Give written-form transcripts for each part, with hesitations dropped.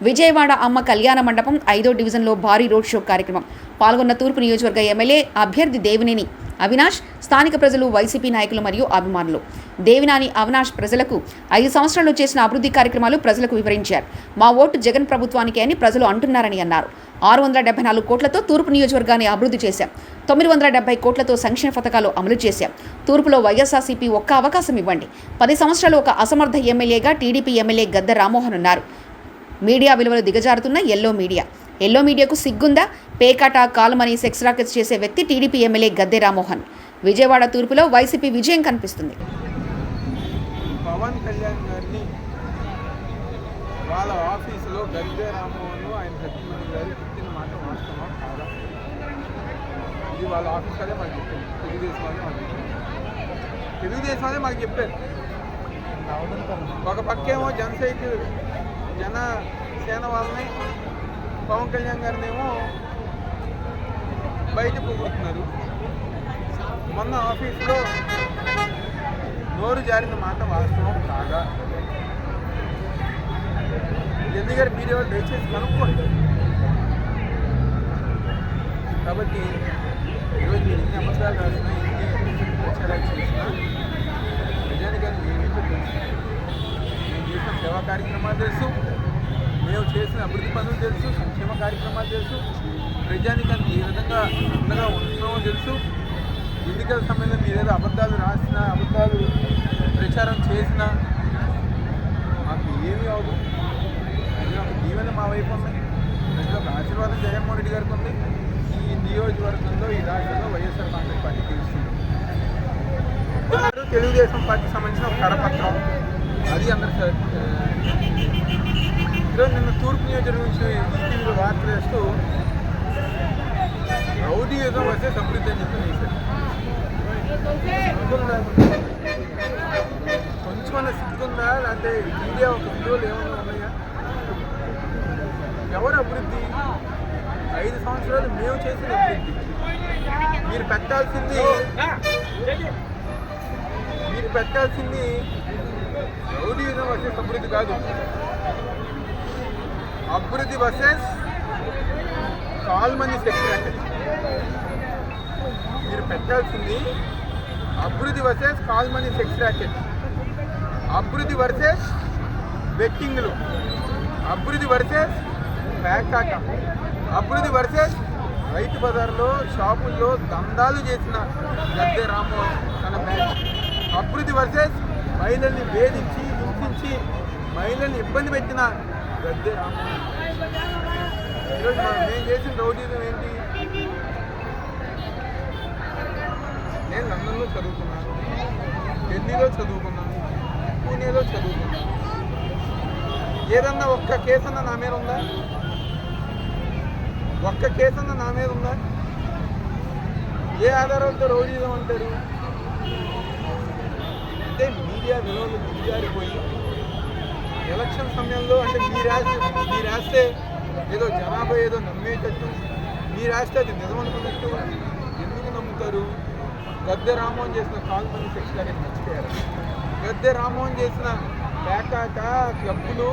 విజయవాడ అమ్మ కళ్యాణ మండపం 5వ డివిజన్లో భారీ రోడ్ షో కార్యక్రమం. పాల్గొన్న తూర్పు నియోజకవర్గ ఎమ్మెల్యే అభ్యర్థి దేవినేని అవినాష్, స్థానిక ప్రజలు, వైసీపీ నాయకులు మరియు అభిమానులు. దేవినేని అవినాష్ ప్రజలకు 5 సంవత్సరాల్లో చేసిన అభివృద్ధి కార్యక్రమాలు ప్రజలకు వివరించారు. మా ఓటు జగన్ ప్రభుత్వానికి అని ప్రజలు అంటున్నారని అన్నారు. 674 కోట్లతో తూర్పు నియోజకవర్గాన్ని అభివృద్ధి చేశాం. 970 కోట్లతో సంక్షేమ పథకాలు అమలు చేశాం. తూర్పులో వైఎస్ఆర్సీపీ ఒక్క అవకాశం ఇవ్వండి. 10 సంవత్సరాలు ఒక అసమర్థ ఎమ్మెల్యేగా టీడీపీ ఎమ్మెల్యే గద్దె రామ్మోహన్ ఉన్నారు. మీడియా విలువలు దిగజారుతున్న ఎల్లో మీడియాకు సిగ్గుందా? పేకాట, కాలుమని, సెక్స్ రాకెట్స్ చేసే వ్యక్తి TDP MLA Gadde Rammohan. Vijayawada తూర్పులో YCP విజయం కనిపిస్తుంది. పవన్ కళ్యాణ్ గారిని వాళ్ళ ఆఫీసులో గద్దె రామ్మోహన్ ఆయన సత్యమణి గారు చెప్పిన మాట వాస్తవం కాదా? ఇది వాళ్ళ ఆఫీస్ అదే మాకు చెప్పింది. తెలుగుదేశం మాకు చెప్పారు. ఒక పక్కేమో జనసేన వాళ్ళని, పవన్ కళ్యాణ్ గారినేమో బయట పొగుడుతున్నారు. మొన్న ఆఫీసులో నోరు జారిన మాట వాస్తవం కాగా? ఎందుకంటే మీరు దయచేసి కనుక్కోండి. కాబట్టి ఈరోజు మీరు ఎన్ని అబద్ధాలు రాసినా, ఎన్ని ప్రచారాలు చేసినా నిజానికి ఏమైతే తెలుసు. మేము చేసిన సేవా కార్యక్రమాలు తెలుసు, మేము చేసిన అభివృద్ధి పనులు తెలుసు, సంక్షేమ కార్యక్రమాలు తెలుసు, ప్రజానికానికి ఏ విధంగా అండగా ఉంటున్నామో తెలుసు. ఎన్నికల సమయంలో మీరేదో అబద్ధాలు రాసినా, అబద్ధాలు ప్రచారం చేసినా మాకు ఏమీ అవదు. ప్రజలు ఒక దీవెన మా వైపు ఉంది. ప్రజలు ఒక ఆశీర్వాదం జగన్మోహన్ రెడ్డి గారికి ఉంది. ఈ నియోజకవర్గంలో, ఈ రాష్ట్రంలో వైఎస్ఆర్ కాంగ్రెస్ పార్టీ గెలుస్తుంది. తెలుగుదేశం పార్టీకి సంబంధించిన ఒక కరపత్రం అది అందరూ ఈరోజు నిన్న తూర్పు నియోజకవర్గం నుంచి ఈటీవీలో వార్తలు వేస్తూ రౌడీయుధం వచ్చే అభివృద్ధి అని చెప్పి వేశారు. కొంచెమన్నా సిగ్గుందా? లేకపోతే మీడియా ఒక విలువలు ఏమన్నా ఉన్నాయా? ఎవరు అభివృద్ధి? 5 సంవత్సరాలు మేము చేసిన అభివృద్ధి. మీరు పెట్టాల్సింది రౌడీయుధం వచ్చే అభివృద్ధి కాదు. అభివృద్ధి వర్సెస్ కాల్మనీ సెక్స్ ర్యాకెట్. మీరు పెట్టాల్సింది అభివృద్ధి వర్సెస్ కాల్మనీ సెక్స్ ర్యాకెట్, అభివృద్ధి వర్సెస్ బెట్టింగ్లు, అభివృద్ధి వర్సెస్ ప్యాకాట, అభివృద్ధి వర్సెస్ రైతు బజార్లో షాపుల్లో దందాలు చేసిన గద్దె రామ్మోహన్ తన బ్యాచ్, అభివృద్ధి వర్సెస్ మహిళల్ని వేధించి, హింసించి మహిళల్ని ఇబ్బంది పెట్టిన గద్దె రామ్మోహన్. ఈరోజు నేను చేసిన రౌడీజం ఏంటి? నేను లండన్లో చదువుకున్నాను, ఢిల్లీలో చదువుకున్నాను, పూణేలో చదువుకున్నాను. ఏదన్నా ఒక్క కేసన్నా నా మీద ఉందా? ఒక్క కేసన్నా నా మీద ఉందా? ఏ ఆధారాలతో రౌడీజం అంటారు? అంటే మీడియా విలువలు దిగజారిపోయి ఎలక్షన్ సమయంలో అంటే మీరు రాస్తే ఏదో జనాభా ఏదో నమ్మేటట్టు, మీరు రాస్తే అది నిజం అనుకున్నట్టు ఎందుకు నమ్ముతారు? గద్దె రామ్మోహన్ చేసిన కాల్మనీ సెక్స్ ర్యాకెట్ మర్చిపోయారు. గద్దె రామ్మోహన్ చేసిన ప్యాకాట, క్లబ్బులు,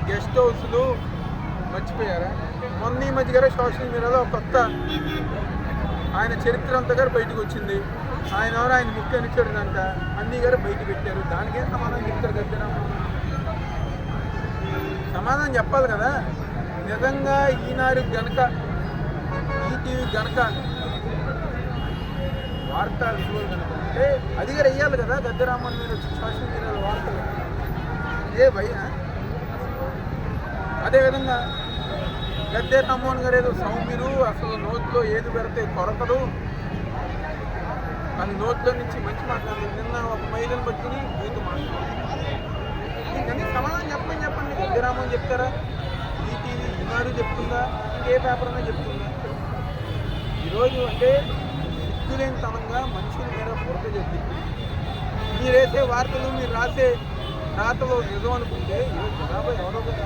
గెస్ట్ హౌస్లు మర్చిపోయారా? మొన్న ఈ మధ్య గారు సోషల్ మీడియాలో కొత్త ఆయన చరిత్ర అంతా గారు బయటకు వచ్చింది. ఆయన ముఖ్య అనుచరుడంట అన్నీ గారు బయట పెట్టారు. దానికేం సమాధానం చెప్తారు గద్దె రామ్మోహన్? సమాధానం చెప్పాలి కదా. నిజంగా ఈనాడు గనక, ఈటీవీ గనక వార్తా విలువలు కనుక ఉంటే అది గారు వెయ్యాలి కదా. గద్దె రామ్మోహన్ మీద వచ్చి సోషల్ మీడియాలో వార్తలు ఏ భయ. అదేవిధంగా గద్దె రామ్మోహన్ గారు ఏదో సౌమ్యులు, అసలు నోట్లో ఏది పెడితే కొరకదు, అది నోట్లో నుంచి మంచి మాట్లాడదు. నిన్న ఒక మహిళను పట్టుకుని బూతు మాట్లాడారు. కానీ సమాధానం చెప్పండి. గద్దె రామ్మోహన్ చెప్తారా? ఈటీవీ, ఈనాడు చెప్తుందా? ఇంకే పేపర్ అన్నా చెప్తుందా? ఈరోజు అంటే సిగ్గులేనితనంగా మనుషుల మీద బురద చెప్పి మీరు వేసే వార్తలు, మీరు రాసే రాతలో నిజం అనుకుంటే ఈరోజు జనాభా ఎవరో కదా